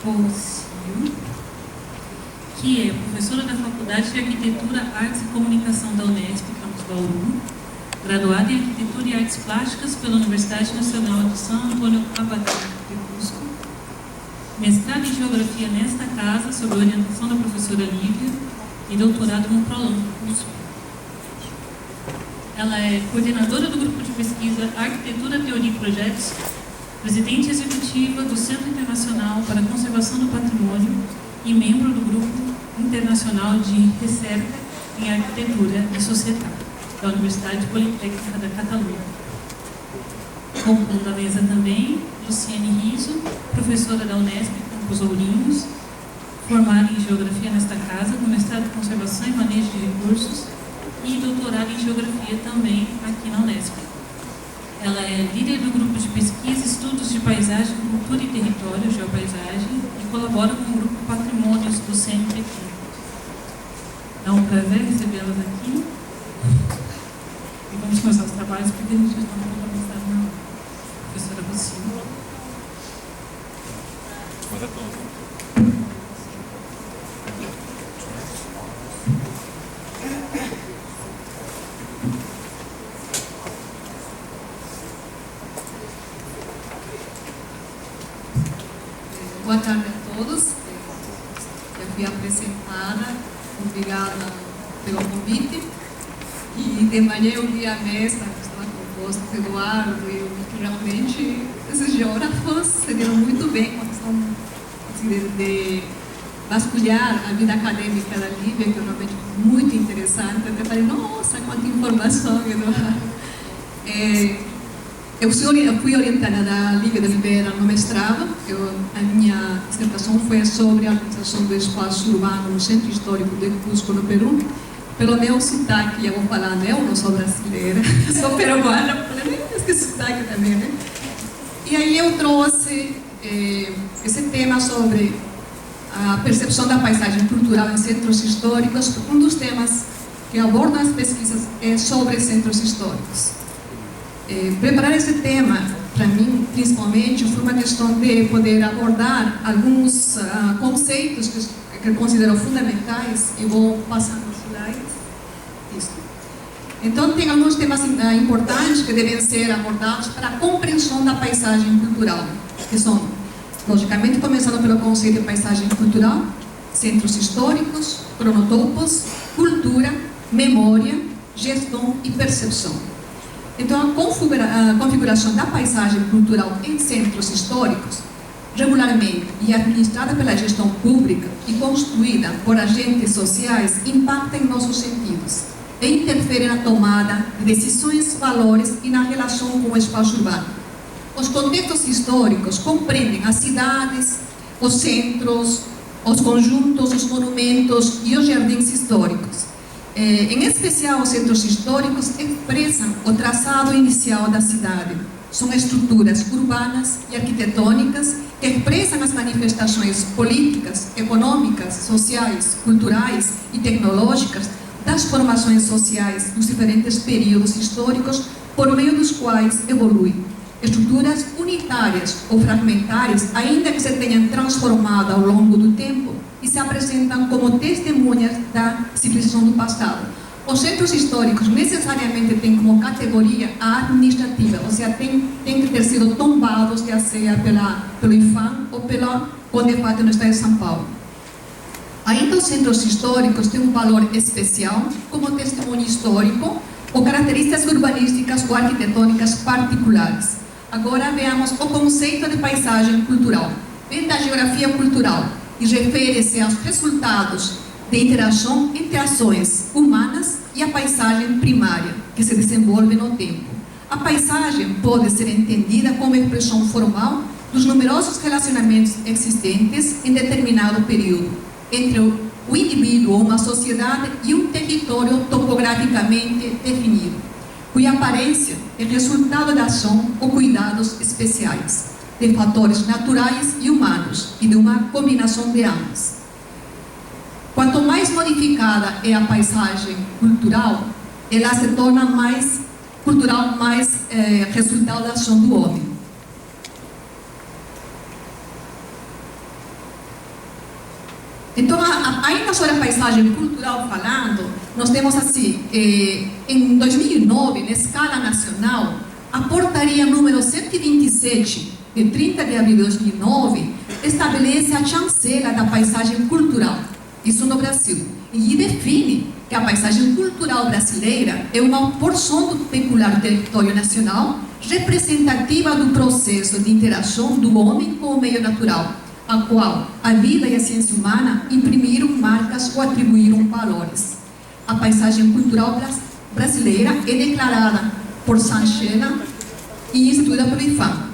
Rocio, que é professora da Faculdade de Arquitetura, Artes e Comunicação da Unesp, campus Bauru, graduada em Arquitetura e Artes Plásticas pela Universidade Nacional de São Antônio Abadá, Cusco, mestrado em Geografia nesta casa, sob a orientação da professora Lívia, e doutorado no ProLan, USP. Ela é coordenadora do grupo de pesquisa Arquitetura, Teoria e Projetos, presidente executiva do Centro Internacional para a Conservação do Patrimônio e membro do Grupo Internacional de Recerca em Arquitetura e Sociedade, da Universidade Politécnica da Catalunha. Compondo a mesa também, Luciane Riso, professora da Unesp, campus Ourinhos, formada em Geografia nesta casa, com mestrado em Conservação e Manejo de Recursos e doutorado em Geografia também aqui na Unesp. Ela é líder do grupo de pesquisa, estudos de paisagem, cultura e território, geopaisagem, e colabora com o grupo Patrimônios do CNPq. É um prazer recebê-las aqui. E vamos começar os trabalhos, porque a gente já está muito avançado na aula. Professora Rocio. Mas é todo. Boa tarde a todos. Eu fui apresentada, obrigada pelo convite. E de manhã eu vi a mesa que estava composta por Eduardo e eu vi que realmente esses geógrafos se deram muito bem com a questão de vasculhar a vida acadêmica da Lívia, que é realmente muito interessante. Eu até falei, nossa, quanta informação, Eduardo. Eu fui orientada da Lívia de Oliveira no mestrado. A minha dissertação foi sobre a organização do espaço urbano no Centro Histórico de Cusco, no Peru. Pelo meu sotaque, eu vou falar, né? Eu não sou brasileira, sou peruana, esse sotaque também, né? E aí eu trouxe esse tema sobre a percepção da paisagem cultural em centros históricos. Um dos temas que abordam as pesquisas é sobre centros históricos. Preparar esse tema, para mim, principalmente, foi uma questão de poder abordar alguns conceitos que eu considero fundamentais, e vou passar nos slides. Isso. Então, tem alguns temas importantes que devem ser abordados para a compreensão da paisagem cultural, que são, logicamente, começando pelo conceito de paisagem cultural, centros históricos, cronotopos, cultura, memória, gestão e percepção. Então, a configuração da paisagem cultural em centros históricos, regularmente e administrada pela gestão pública e construída por agentes sociais, impacta em nossos sentidos e interfere na tomada de decisões, valores e na relação com o espaço urbano. Os contextos históricos compreendem as cidades, os centros, os conjuntos, os monumentos e os jardins históricos. Em especial, os centros históricos expressam o traçado inicial da cidade. São estruturas urbanas e arquitetônicas que expressam as manifestações políticas, econômicas, sociais, culturais e tecnológicas das formações sociais dos diferentes períodos históricos por meio dos quais evoluem. Estruturas unitárias ou fragmentárias, ainda que se tenham transformado ao longo do tempo, e se apresentam como testemunhas da civilização do passado. Os centros históricos necessariamente têm como categoria a administrativa, ou seja, tem que ter sido tombados, já seja pelo IPHAN ou pela CONDEPHAT no estado de São Paulo. Ainda os centros históricos têm um valor especial como testemunho histórico ou características urbanísticas ou arquitetônicas particulares. Agora veamos o conceito de paisagem cultural. Vem da geografia cultural e refere-se aos resultados de interação entre ações humanas e a paisagem primária, que se desenvolve no tempo. A paisagem pode ser entendida como expressão formal dos numerosos relacionamentos existentes em determinado período, entre o indivíduo ou uma sociedade e um território topograficamente definido, cuja aparência é resultado da ação ou cuidados especiais, de fatores naturais e humanos, e de uma combinação de ambos. Quanto mais modificada é a paisagem cultural, ela se torna mais cultural, mais resultado da ação do homem. Então, ainda sobre a paisagem cultural falando, nós temos assim, em 2009, na escala nacional, a portaria número 127, de 30 de abril de 2009, estabelece a chancela da paisagem cultural, isso no Brasil, e define que a paisagem cultural brasileira é uma porção do peculiar do território nacional, representativa do processo de interação do homem com o meio natural, a qual a vida e a ciência humana imprimiram marcas ou atribuíram valores. A paisagem cultural brasileira é declarada por Sanchena e instituída pelo IPHAN.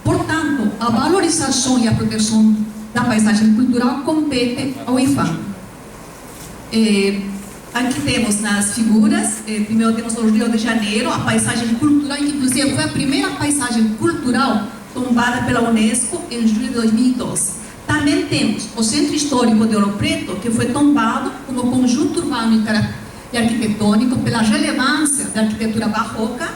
Portanto, a valorização e a proteção da paisagem cultural compete ao IPHAN. Aqui temos nas figuras, primeiro temos o Rio de Janeiro, a paisagem cultural, que inclusive foi a primeira paisagem cultural tombada pela Unesco em julho de 2012. Também temos o Centro Histórico de Ouro Preto, que foi tombado como conjunto urbano e arquitetônico pela relevância da arquitetura barroca,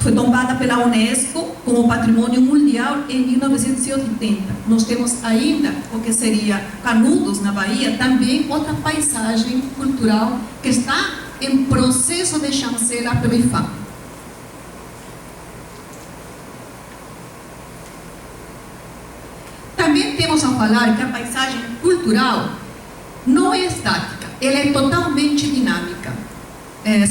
foi tombada pela Unesco como patrimônio mundial em 1980. Nós temos ainda o que seria Canudos, na Bahia, também outra paisagem cultural que está em processo de chancela pelo IPHAN. Também temos a falar que a paisagem cultural não é estática, ela é totalmente dinâmica.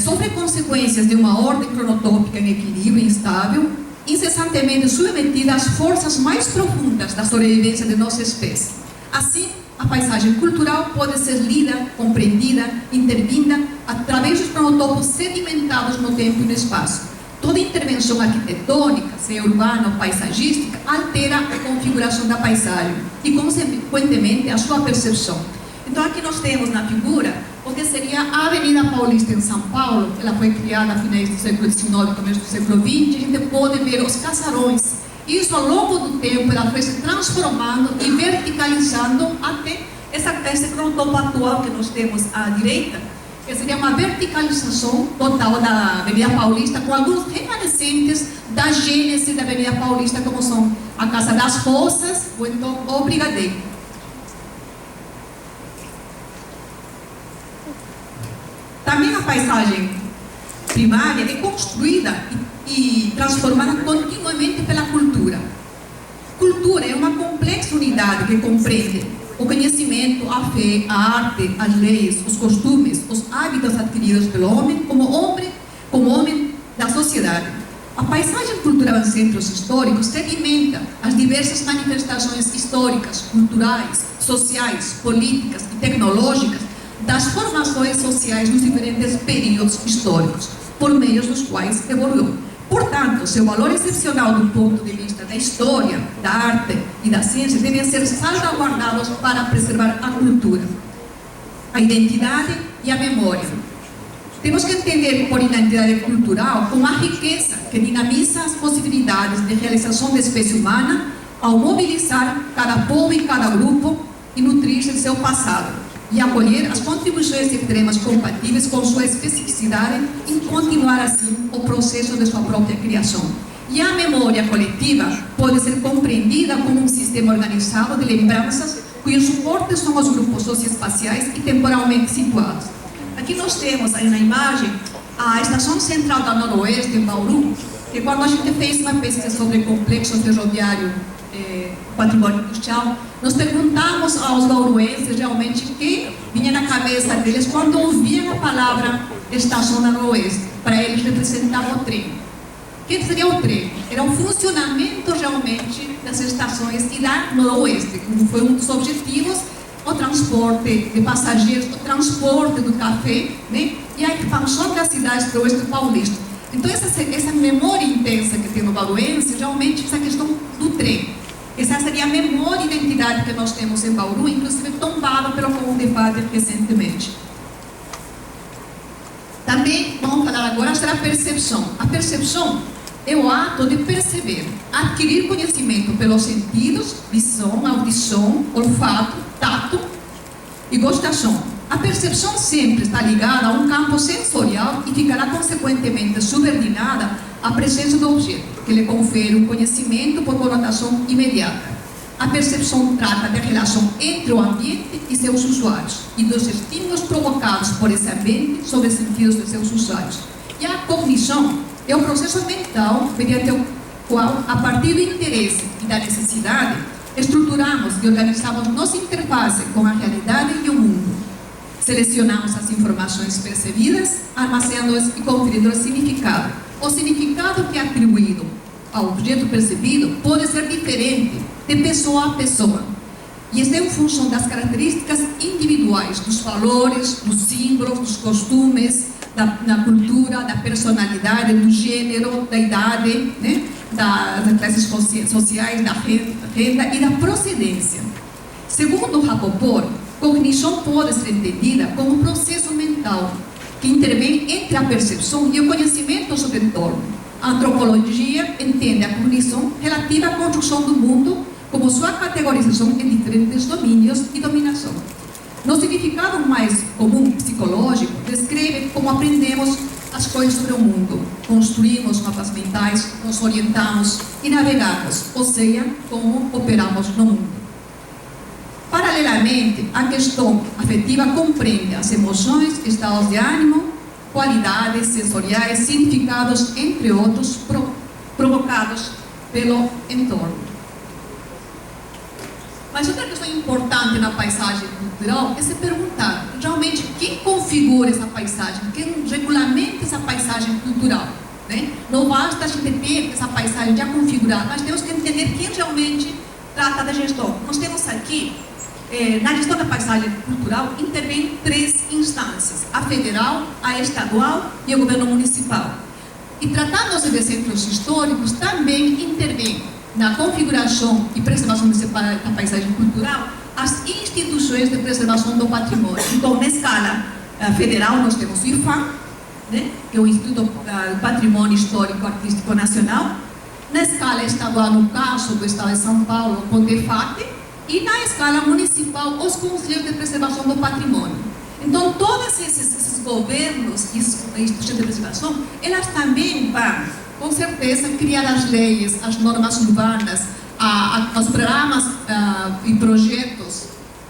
Sofre consequências de uma ordem cronotópica em equilíbrio instável, incessantemente submetida às forças mais profundas da sobrevivência de nossa espécie. Assim, a paisagem cultural pode ser lida, compreendida, intervinda através dos cronotopos sedimentados no tempo e no espaço. Toda intervenção arquitetônica, seja urbana ou paisagística, altera a configuração da paisagem e, consequentemente, a sua percepção. Então, aqui nós temos na figura o que seria a Avenida Paulista em São Paulo. Ela foi criada a finais do século XIX, começo do século XX. A gente pode ver os casarões. Isso, ao longo do tempo, ela foi se transformando e verticalizando até esse cronotopo atual que nós temos à direita, que seria uma verticalização total da Avenida Paulista, com alguns remanescentes da gênese da Avenida Paulista, como são a Casa das Rosas ou então o Brigadeiro. Também a paisagem primária é construída e transformada continuamente pela cultura. Cultura é uma complexa unidade que compreende o conhecimento, a fé, a arte, as leis, os costumes, os hábitos adquiridos pelo homem como homem da sociedade. A paisagem cultural em centros históricos sedimenta as diversas manifestações históricas, culturais, sociais, políticas e tecnológicas das formações sociais nos diferentes períodos históricos, por meio dos quais evoluiu. Portanto, seu valor excepcional do ponto de vista da história, da arte e da ciência devem ser salvaguardados para preservar a cultura, a identidade e a memória. Temos que entender por identidade cultural como a riqueza que dinamiza as possibilidades de realização da espécie humana ao mobilizar cada povo e cada grupo e nutrir-se de seu passado, e acolher as contribuições extremas compatíveis com sua especificidade e continuar assim o processo de sua própria criação. E a memória coletiva pode ser compreendida como um sistema organizado de lembranças cujos suportes são os grupos socioespaciais e temporalmente situados. Aqui nós temos aí na imagem a Estação Central da Noroeste, em Bauru, que quando a gente fez uma pesquisa sobre complexo ferroviário patrimônio industrial, nós perguntamos aos bauruenses realmente o que vinha na cabeça deles quando ouviam a palavra Estação da Noroeste. Para eles representava o trem. O que seria o trem? Era o funcionamento realmente das estações e da Noroeste, como foi um dos objetivos, o transporte de passageiros, o transporte do café, né? E a expansão das cidades do oeste paulista. Então essa memória intensa que tem no bauruense, realmente essa questão do trem. Essa seria a memória e identidade que nós temos em Bauru, inclusive tombada pelo Conde Padre recentemente. Também vamos falar agora sobre a percepção. A percepção é o ato de perceber, adquirir conhecimento pelos sentidos, visão, audição, olfato, tato e gustação. A percepção sempre está ligada a um campo sensorial e ficará consequentemente subordinada à presença do objeto, que lhe confere um conhecimento por conotação imediata. A percepção trata da relação entre o ambiente e seus usuários e dos estímulos provocados por esse ambiente sobre os sentidos de seus usuários. E a cognição é o processo mental mediante o qual, a partir do interesse e da necessidade, estruturamos e organizamos nossa interface com a realidade e o mundo. Selecionamos as informações percebidas, armazenando-as e conferindo o significado. O significado que é atribuído ao objeto percebido pode ser diferente de pessoa a pessoa. E isso é em função das características individuais, dos valores, dos símbolos, dos costumes, da cultura, da personalidade, do gênero, da idade, né? das classes sociais, da renda e da procedência. Segundo Rapoport, cognição pode ser entendida como um processo mental que intervém entre a percepção e o conhecimento sobre o entorno. A antropologia entende a cognição relativa à construção do mundo como sua categorização em diferentes domínios e dominação. No significado mais comum psicológico, descreve como aprendemos as coisas sobre o mundo, construímos mapas mentais, nos orientamos e navegamos, ou seja, como operamos no mundo. Paralelamente, a questão afetiva compreende as emoções, estados de ânimo, qualidades sensoriais, significados, entre outros, provocados pelo entorno. Mas outra questão importante na paisagem cultural é se perguntar, realmente, quem configura essa paisagem? Quem regulamenta essa paisagem cultural? Né? Não basta a gente ter essa paisagem já configurada, mas temos que entender quem realmente trata da gestão. Nós temos aqui, na gestão da paisagem cultural, intervém 3 instâncias: a federal, a estadual e o governo municipal. E tratando-se de centros históricos, também intervém na configuração e preservação da paisagem cultural as instituições de preservação do patrimônio. Então, na escala federal, nós temos o IFAM, né, que é o Instituto do Patrimônio Histórico Artístico Nacional. Na escala estadual, no caso do Estado de São Paulo, o CONDEFAT. E na escala municipal, os Conselhos de Preservação do Patrimônio. Então, todos esses governos e instituições de preservação, elas também vão, com certeza, criar as leis, as normas urbanas, os programas e projetos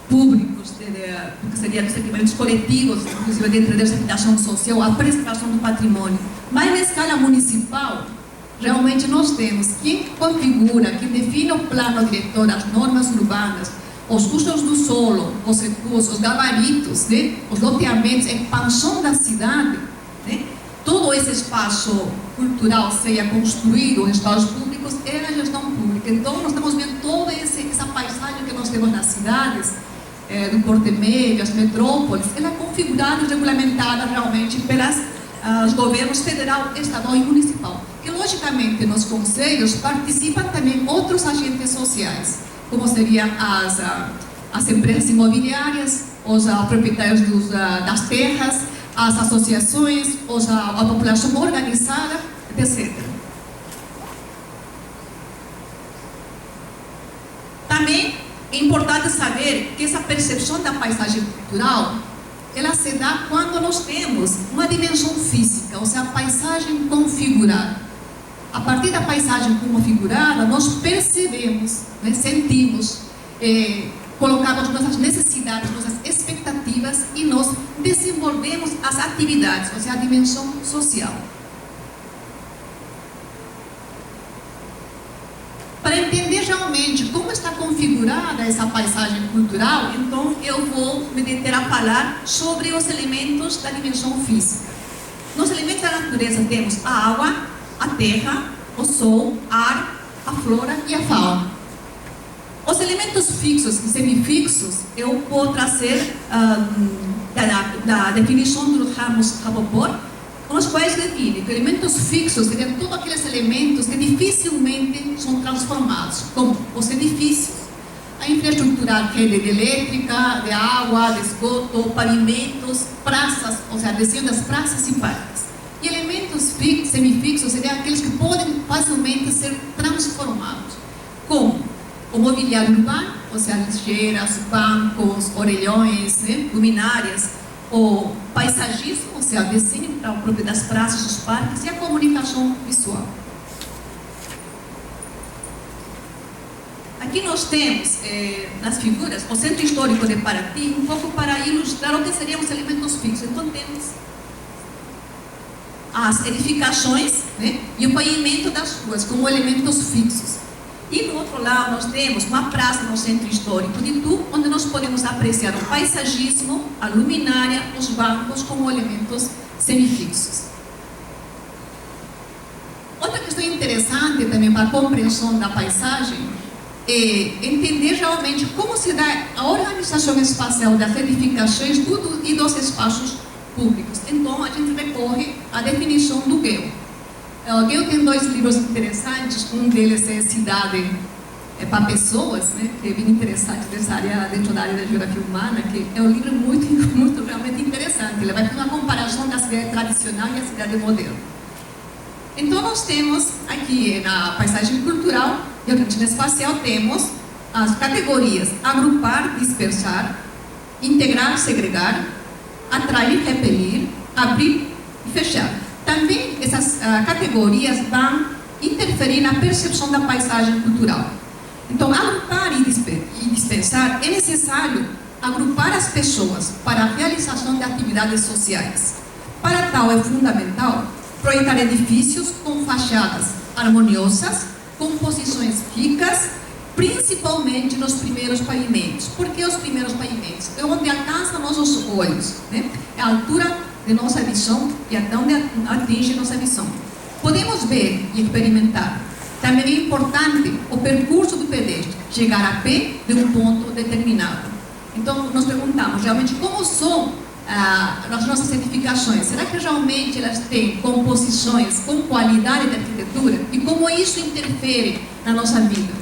públicos, que seriam os equipamentos coletivos, inclusive dentro dessa habitação social, a preservação do patrimônio. Mas na escala municipal, realmente nós temos quem configura, quem define o plano diretor, as normas urbanas, os usos do solo, os recursos, os gabaritos, né? Os loteamentos, a expansão da cidade, né? Todo esse espaço cultural seja construído em espaços públicos é a gestão pública. Então, nós estamos vendo toda essa paisagem que nós temos nas cidades, do Porto Médio, as metrópoles, ela é configurada e regulamentada realmente pelos governos federal, estadual e municipal. Que, logicamente, nos conselhos participam também outros agentes sociais, como seriam as empresas imobiliárias, os proprietários das terras, as associações, a população organizada, etc. Também é importante saber que essa percepção da paisagem cultural, ela se dá quando nós temos uma dimensão física, ou seja, a paisagem configurada. A partir da paisagem configurada, nós percebemos, né, sentimos, colocamos nossas necessidades, nossas expectativas e nós desenvolvemos as atividades, ou seja, a dimensão social. Para entender realmente como está configurada essa paisagem cultural, então eu vou me deter a falar sobre os elementos da dimensão física. Nos elementos da natureza temos a água, a terra, o sol, ar, a flora e a fauna. Os elementos fixos e semifixos eu vou trazer da definição do Ramos Rapoport, com os quais define que elementos fixos seriam todos aqueles elementos que dificilmente são transformados, como os edifícios, a infraestrutura, a rede elétrica, de água, de esgoto, pavimentos, praças, ou seja, desenho das praças e parques. E elementos semifixos seriam aqueles que podem facilmente ser transformados, como o mobiliário urbano, ou seja, lixeiras, bancos, orelhões, né, luminárias, o paisagismo, ou seja, o desenho próprio das praças, dos parques, e a comunicação visual. Aqui Aqui nós temos, nas figuras, o Centro Histórico de Paraty, um pouco para ilustrar o que seriam os elementos fixos. Então temos as edificações, né, e o pavimento das ruas como elementos fixos. E do outro lado nós temos uma praça no Centro Histórico de Itu, onde nós podemos apreciar o paisagismo, a luminária, os bancos como elementos semifixos. Outra questão interessante também para a compreensão da paisagem é entender realmente como se dá a organização espacial das edificações e dos espaços públicos. Então, a gente recorre à definição do Gale. O Gale tem dois livros interessantes, um deles é Cidade para Pessoas, né, que é bem interessante dessa área, dentro da área da geografia humana, que é um livro muito realmente interessante. Ele vai fazer uma comparação da cidade tradicional e a cidade moderna. Então, nós temos aqui na paisagem cultural e organização espacial, temos as categorias agrupar, dispersar, integrar, segregar, atrair, repelir, abrir e fechar. Também essas categorias vão interferir na percepção da paisagem cultural. Então, agrupar e dispensar, é necessário agrupar as pessoas para a realização de atividades sociais. Para tal, é fundamental projetar edifícios com fachadas harmoniosas, composições ricas, principalmente nos primeiros pavimentos. Por que os primeiros pavimentos? É onde alcança nossos olhos, né? É a altura de nossa visão e até onde atinge nossa visão. Podemos ver e experimentar. Também é importante o percurso do pedestre, chegar a pé de um ponto determinado. Então, nós perguntamos realmente como são as nossas edificações. Será que realmente elas têm composições com qualidade de arquitetura? E como isso interfere na nossa vida?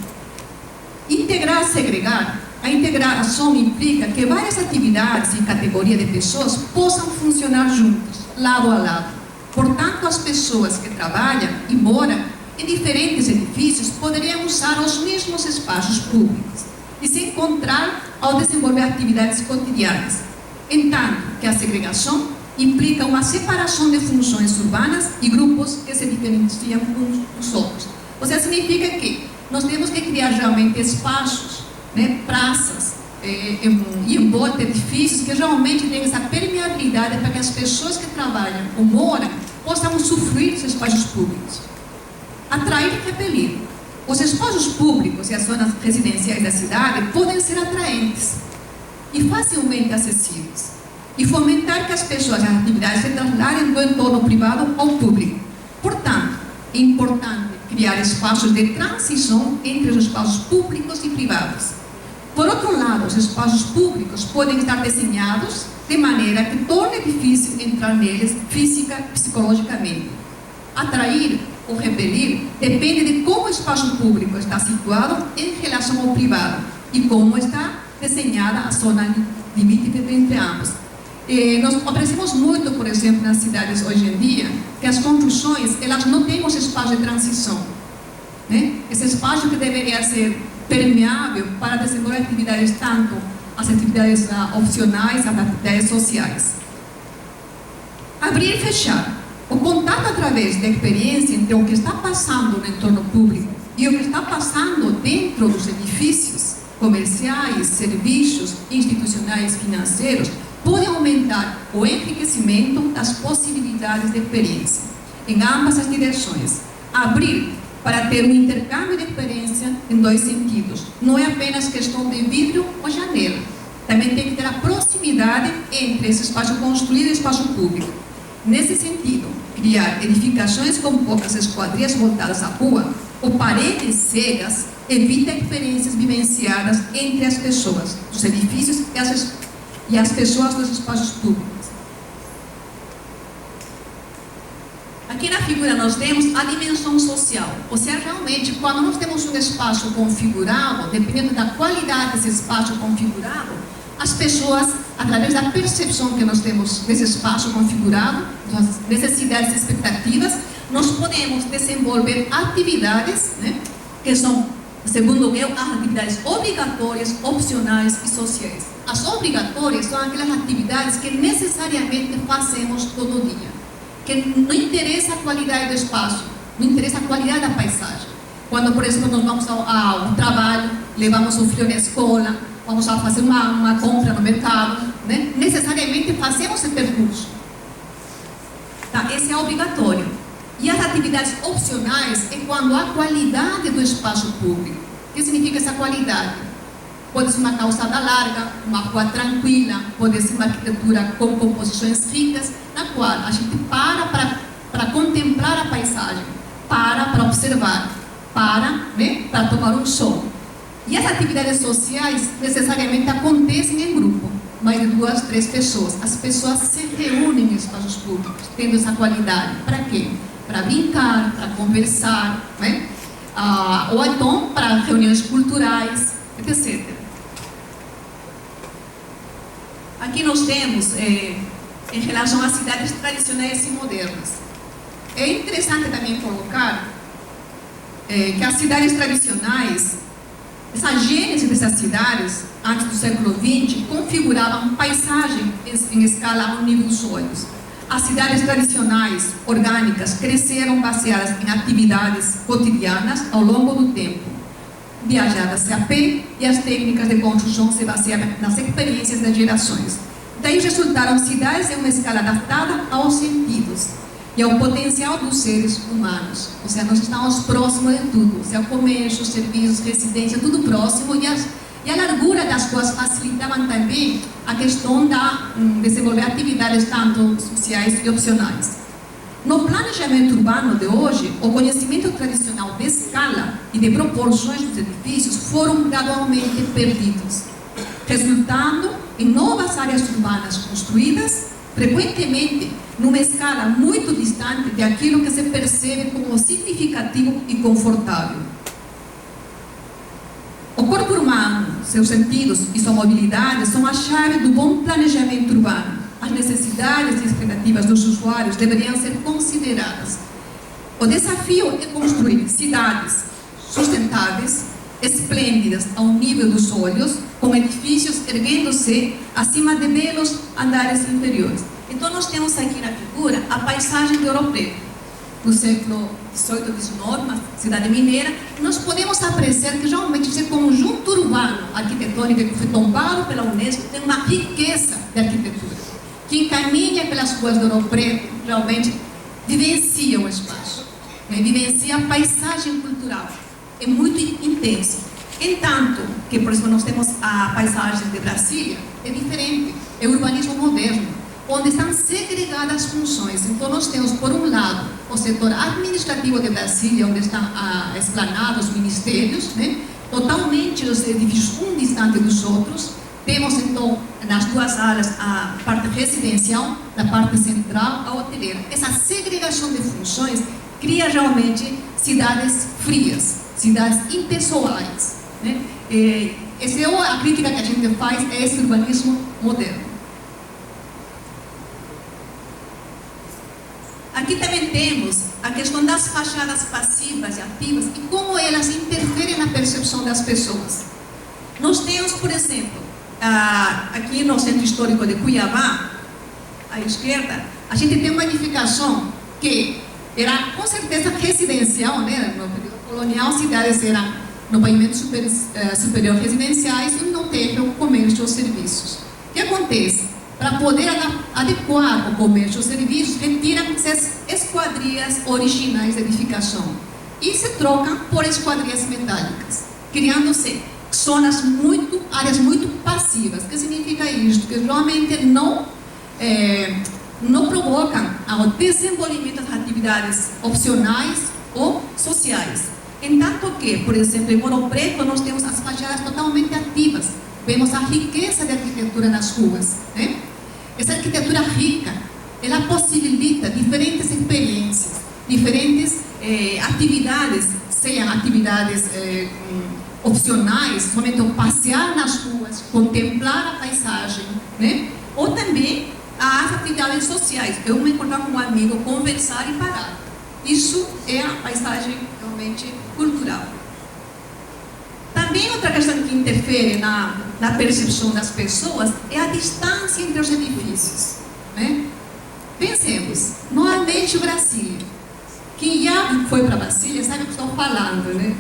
Integrar, segregar. A integração implica que várias atividades e categorias de pessoas possam funcionar juntas, lado a lado. Portanto, as pessoas que trabalham e moram em diferentes edifícios poderiam usar os mesmos espaços públicos e se encontrar ao desenvolver atividades cotidianas. Entanto, que a segregação implica uma separação de funções urbanas e grupos que se diferenciam uns dos outros. Ou seja, significa que nós temos que criar realmente espaços, né, praças e em volta de edifícios que realmente tenham essa permeabilidade para que as pessoas que trabalham ou moram possam usufruir dos espaços públicos. Atrair e repelir. Os espaços públicos e as zonas residenciais da cidade podem ser atraentes e facilmente acessíveis, e fomentar que as pessoas e as atividades se trasladem do entorno privado ao público. Portanto, é importante criar espaços de transição entre os espaços públicos e privados. Por outro lado, os espaços públicos podem estar desenhados de maneira que torne difícil entrar neles física e psicologicamente. Atrair ou repelir depende de como o espaço público está situado em relação ao privado e como está desenhada a zona limite entre ambos. Nós apreciamos muito, por exemplo, nas cidades hoje em dia, que as construções elas não têm os espaços de transição, né? Esse espaço que deveria ser permeável para desenvolver atividades, tanto as atividades opcionais, as atividades sociais. Abrir e fechar. O contato através da experiência entre o que está passando no entorno público e o que está passando dentro dos edifícios comerciais, serviços, institucionais, financeiros, pode aumentar o enriquecimento das possibilidades de experiência em ambas as direções. Abrir para ter um intercâmbio de experiência em dois sentidos. Não é apenas questão de vidro ou janela. Também tem que ter a proximidade entre esse espaço construído e espaço público. Nesse sentido, criar edificações com poucas esquadrias voltadas à rua ou paredes cegas evita experiências vivenciadas entre as pessoas dos edifícios e as pessoas dos espaços públicos. Aqui na figura nós temos a dimensão social, ou seja, realmente quando nós temos um espaço configurado, dependendo da qualidade desse espaço configurado, as pessoas, através da percepção que nós temos desse espaço configurado, das necessidades e expectativas, nós podemos desenvolver atividades, né, que são, segundo eu, as atividades obrigatórias, opcionais e sociais. As obrigatórias são aquelas atividades que necessariamente fazemos todo dia, que não interessa a qualidade do espaço, não interessa a qualidade da paisagem. Quando, por exemplo, nós vamos ao trabalho, levamos o filho na escola, vamos a fazer uma compra no mercado, né? Necessariamente fazemos esse percurso. Tá? Esse é obrigatório. E as atividades opcionais é quando a qualidade do espaço público. O que significa essa qualidade? Pode ser uma calçada larga, uma rua tranquila, pode ser uma arquitetura com composições ricas, na qual a gente para contemplar a paisagem, para observar, para tomar um sol. E as atividades sociais necessariamente acontecem em grupo, mais de 2, 3 pessoas. As pessoas se reúnem em espaços públicos, tendo essa qualidade. Para quê? Para brincar, para conversar, né? Ou então para reuniões culturais, etc. Aqui nós temos, em relação às cidades tradicionais e modernas. É interessante também colocar que as cidades tradicionais, essa gênese dessas cidades, antes do século XX, configuravam paisagem em escala ao nível dos olhos. As cidades tradicionais, orgânicas, cresceram baseadas em atividades cotidianas ao longo do tempo. Viajava-se a pé e as técnicas de construção se baseavam nas experiências das gerações. Daí resultaram cidades em uma escala adaptada aos sentidos e ao potencial dos seres humanos. Ou seja, nós estamos próximos de tudo. Ou seja, comércio, serviços, residência, tudo próximo. E a largura das ruas facilitavam também a questão de desenvolver atividades tanto sociais e opcionais. No planejamento urbano de hoje, o conhecimento tradicional de escala e de proporções dos edifícios foram gradualmente perdidos, resultando em novas áreas urbanas construídas, frequentemente numa escala muito distante daquilo que se percebe como significativo e confortável. O corpo humano, seus sentidos e sua mobilidade são a chave do bom planejamento urbano. As necessidades e expectativas dos usuários deveriam ser consideradas. O desafio é construir cidades sustentáveis, esplêndidas ao nível dos olhos, com edifícios erguendo-se acima de belos andares inferiores. Então nós temos aqui na figura a paisagem de Ouro Preto, do século XVIII, XIX, uma cidade mineira. Nós podemos apreciar que realmente esse conjunto urbano arquitetônico que foi tombado pela Unesco tem uma riqueza de arquitetura. Quem caminha pelas ruas de Ouro Preto realmente vivencia o espaço, né? Vivencia a paisagem cultural. É muito intenso. Entanto, que por exemplo nós temos a paisagem de Brasília, é diferente, é urbanismo moderno, onde estão segregadas as funções. Então nós temos, por um lado, o setor administrativo de Brasília, onde estão esplanados os ministérios, né? Totalmente os edifícios um distante dos outros. Temos então nas duas áreas a parte residencial, na parte central a hoteleira. Essa segregação de funções cria realmente cidades frias, cidades impessoais, né? Essa é a crítica que a gente faz a esse urbanismo moderno. Aqui também temos a questão das fachadas passivas e ativas e como elas interferem na percepção das pessoas. Nós temos, por exemplo, aqui no Centro Histórico de Cuiabá, à esquerda, a gente tem uma edificação que era com certeza residencial, né? No período colonial, cidades eram no pavimento superior residenciais e no térreo comércio ou serviços. O que acontece? Para poder adequar o comércio aos serviços, retiram-se as esquadrias originais da edificação e se trocam por esquadrias metálicas, criando-se áreas muito passivas. O que significa isso? Que realmente não provocam o desenvolvimento das atividades opcionais ou sociais. Entanto que, por exemplo, em Ouro Preto, nós temos as fachadas totalmente ativas. Vemos a riqueza de arquitetura nas ruas, né? Essa arquitetura rica, ela possibilita diferentes experiências, diferentes atividades, sejam atividades opcionais, somente passear nas ruas, contemplar a paisagem, né? Ou também as atividades sociais, eu me encontrar com um amigo, conversar e parar. Isso é a paisagem realmente cultural. Também outra questão que interfere na percepção das pessoas é a distância entre os edifícios, né? Pensemos, normalmente Brasília, quem já foi para Brasília sabe o que estou falando, né?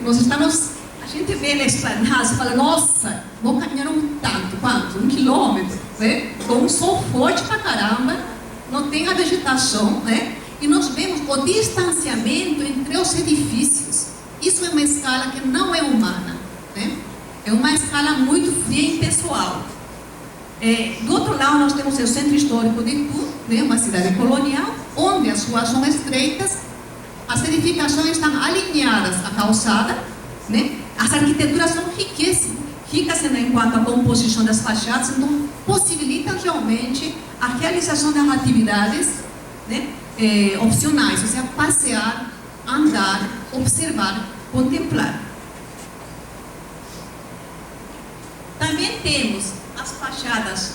A gente vê na esplanada e fala, nossa, vou caminhar um tanto, quanto? 1 quilômetro, né? Com um sol forte pra caramba, não tem a vegetação, né? E nós vemos o distanciamento entre os edifícios. Isso é uma escala que não é humana, né? É uma escala muito fria e pessoal. Do outro lado, nós temos o Centro Histórico de Itu, né? Uma cidade colonial, onde as ruas são estreitas, as edificações estão alinhadas à calçada, né? As arquiteturas são ricas enquanto a composição das fachadas, então possibilitam realmente a realização das atividades, né? Opcionais, ou seja, passear, andar, observar, contemplar. Também temos as fachadas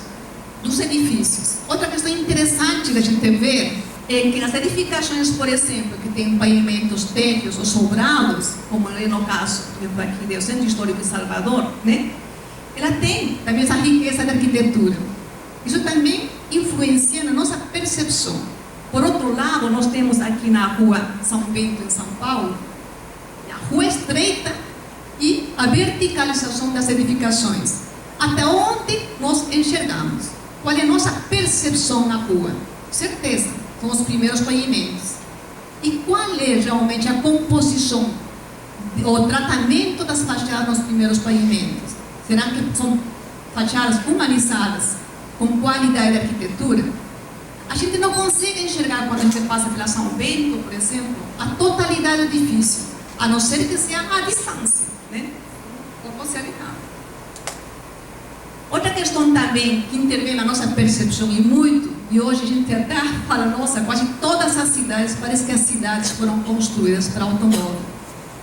dos edifícios. Outra questão interessante da gente ver é que as edificações, por exemplo, que têm pavimentos térreos ou sobrados, como é no caso aqui do Centro Histórico de Salvador, né? Ela tem também essa riqueza de arquitetura. Isso também influencia na nossa percepção. Por outro lado, nós temos aqui na rua São Bento, em São Paulo, a rua estreita e a verticalização das edificações. Até onde nós enxergamos? Qual é a nossa percepção na rua? Certeza, são os primeiros pavimentos. E qual é realmente a composição, o tratamento das fachadas nos primeiros pavimentos? Será que são fachadas humanizadas, com qualidade de arquitetura? A gente não consegue enxergar, quando a gente passa pela São Bento, por exemplo, a totalidade do edifício, a não ser que seja a distância, né? Ou você habitar. Outra questão também que intervém na nossa percepção e muito, e hoje a gente até fala, nossa, quase todas as cidades, parece que as cidades foram construídas para automóvel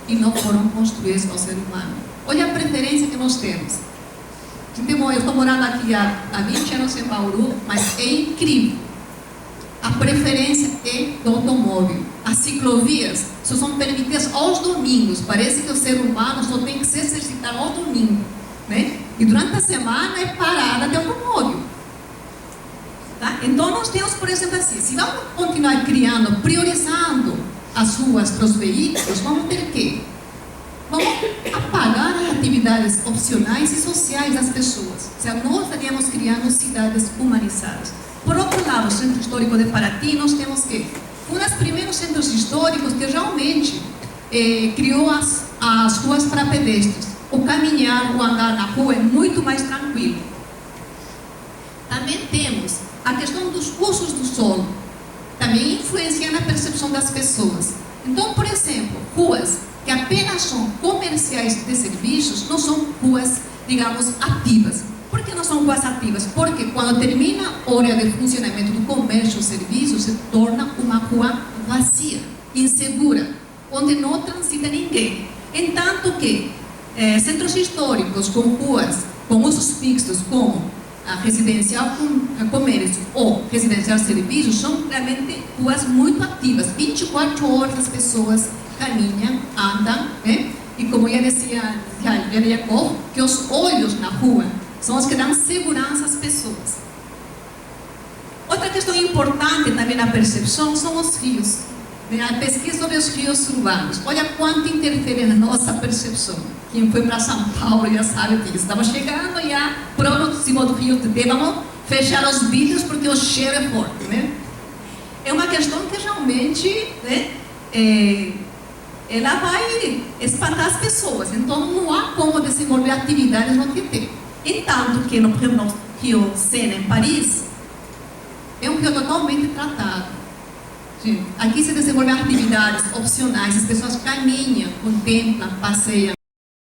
e não foram construídas para o ser humano. Olha a preferência que nós temos. Eu estou morando aqui há 20 anos em Bauru, mas é incrível. A preferência é do automóvel. As ciclovias só são permitidas aos domingos. Parece que o ser humano só tem que se exercitar ao domingo, né? E durante a semana é parada de automóvel. Tá? Então nós temos, por exemplo, assim, se vamos continuar criando, priorizando as ruas para os veículos, vamos ter que apagar as atividades opcionais e sociais das pessoas. Ou seja, nós estaríamos criando cidades humanizadas. Por outro lado, o Centro Histórico de Paraty, nós temos que um dos primeiros centros históricos que realmente criou as ruas para pedestres. O caminhar, o andar na rua é muito mais tranquilo. Também temos a questão dos usos do solo, também influencia na percepção das pessoas. Então, por exemplo, ruas que apenas são comerciais de serviços, não são ruas, digamos, ativas. Por que não são ruas ativas? Porque quando termina a hora de funcionamento do comércio ou serviço, se torna uma rua vazia, insegura, onde não transita ninguém. Entanto que centros históricos com ruas, com usos fixos, como a residencial com comércio ou residencial serviços, são realmente ruas muito ativas. 24 horas as pessoas caminham, andam, né? E como já dizia Jacob, que os olhos na rua são os que dão segurança às pessoas. Outra questão importante também na percepção são os rios. A pesquisa sobre os rios urbanos. Olha quanto interfere na nossa percepção. Quem foi para São Paulo já sabe disso. Estava chegando já próximo do Rio Tietê, vamos fechar os vidros porque o cheiro é forte, né? É uma questão que realmente, né, ela vai espantar as pessoas. Então não há como desenvolver atividades no Tietê. Entanto que no Rio Sena, em Paris, é um rio totalmente tratado. Aqui se desenvolvem atividades opcionais, as pessoas caminham, contemplam, passeiam.